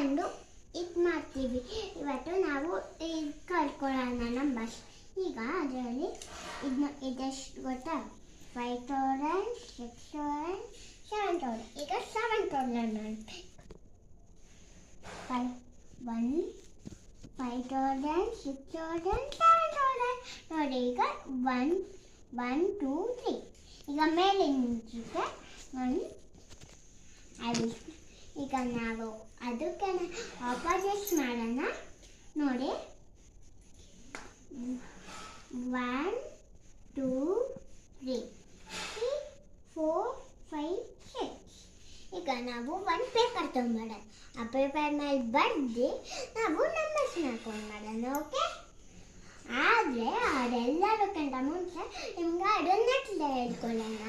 ತಗೊಂಡು ಇದು ಮಾಡ್ತೀವಿ. ಇವತ್ತು ನಾವು ಇದು ಕಲ್ತ್ಕೊಳ್ಳೋಣ ನಮ್ಮ ಭಾಷೆ. ಈಗ ಅದರಲ್ಲಿ ಇದೆಷ್ಟು ಗೊತ್ತಾ? 5 ಟೋರೆಂಟ್, 6 ಟೋರೆಂಟ್, 7 ಟೋರೆಂಟ್. ಈಗ 7 ಟೋರೆಂಟ್ ಮಾಡಿ 5 ಟೋರೆಂಟ್, 6 ಟೋರೆಂಟ್, 7 ಟೋರೆಂಟ್. ನೋಡಿ ಈಗ 1 2 3. ಈಗ ಮೇಲೆ ನಿಂತಿದೆ ನಾನು ಈಗ ನಾವು ಅದಕ್ಕೆ ಆಪೋಸಿಟ್ ಮಾಡೋಣ. ನೋಡಿ 1 2 3 4 5 6. ಈಗ ನಾವು ಒಂದು ಪೇಪರ್ ತೊಗೊಂಬೋಣ. ಆ ಪೇಪರ್ ಮೇಲೆ ಬರೆದು ನಾವು ನಂಬರ್ಸ್ ಹಾಕೊಂಡು ಮಾಡೋಣ. ಓಕೆ? ಆದರೆ ಅದೆಲ್ಲದಕ್ಕಿಂತ ಮುಂಚೆ ನಿಮ್ಗೆ ಅದನ್ನ ಹೇಳ್ಕೊಳ್ಳೋಣ.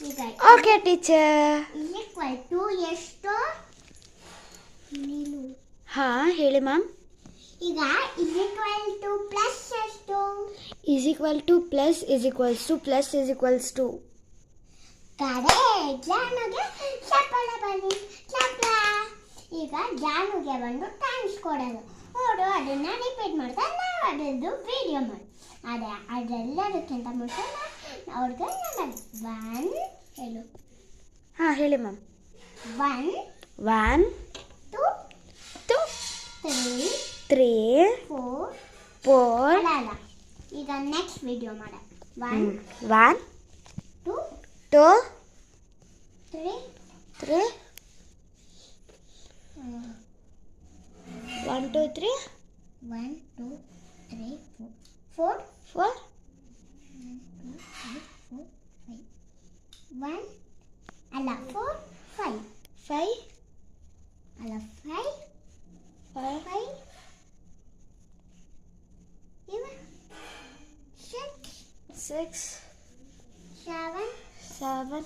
ಈಗ ಓಕೆ ಟೀಚರ್. ಈಕ್ವಲ್ ಟು ಎಷ್ಟು? ಹಾಂ ಹೇಳಿ ಮ್ಯಾಮ್. ಈಗ ಈಕ್ವಲ್ ಟು ಪ್ಲಸ್ ಎಷ್ಟು? Is equal to plus is equals to plus is equals to. Correct. ಜಾನುಗೆ ಚಪ್ಪಳ ಬನ್ನಿ ಚಪ್ಪಳ. ಈಗ ಜಾನುಗೆ ಬಂದು ಥ್ಯಾಂಕ್ಸ್ ಕೊಡೋದು. ಅವರು ಅದನ್ನ ರಿಪೀಟ್ ಮಾಡ್ತಾರೆ. ನಾವು ಅದರದ್ದು ವಿಡಿಯೋ ಮಾಡಿ. ಅದೆಲ್ಲದಕ್ಕಿಂತ ಮುಂಚೆ ಅವ್ರಿಗೆ 1 ಹೇಳು. ಹಾಂ ಹೇಳಿ ಮ್ಯಾಮ್. 1 1 2 3 4 4 ಅಲ್ಲ. ಈಗ ನೆಕ್ಸ್ಟ್ ವಿಡಿಯೋ ಮಾಡ. 1 2 2 3 3 1 2 3 1 2 3 4 4 1 ಅಲ್ಲ 4 5 5 ಅಲ್ಲ 5 5 6 7 7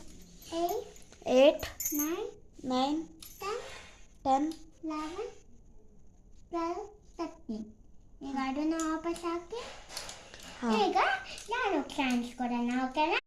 8 8 9 9 10 10 11 12 13. ಈಗ ಅದನ್ನು ವಾಪಸ್ ಹಾಕಿ. ಈಗ ನಾನು ಥ್ಯಾಂಕ್ಸ್ ಕೊಡೋಣ. ಓಕೆನಾ?